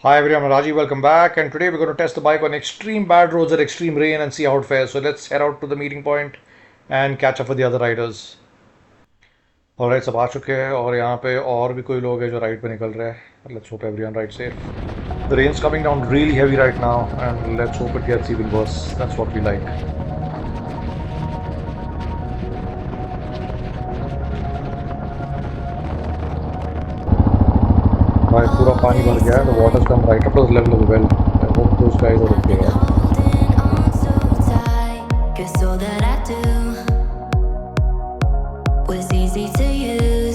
Hi everyone, I'm Rajiv, welcome back. And today we're going to test the bike on extreme bad roads or extreme rain and see how it fares. So let's head out to the meeting point and catch up with the other riders. Alright, सब आ चुके हैं और यहाँ पे और भी कोई लोग हैं जो राइड पे निकल रहे हैं. Let's hope everyone rides safe. The rain's coming down really heavy right now and let's hope it gets even worse. That's what we like. भाई पूरा पानी भर गया है. The water's come right up to the level of the well. I hope those guys are okay. Was easy to use.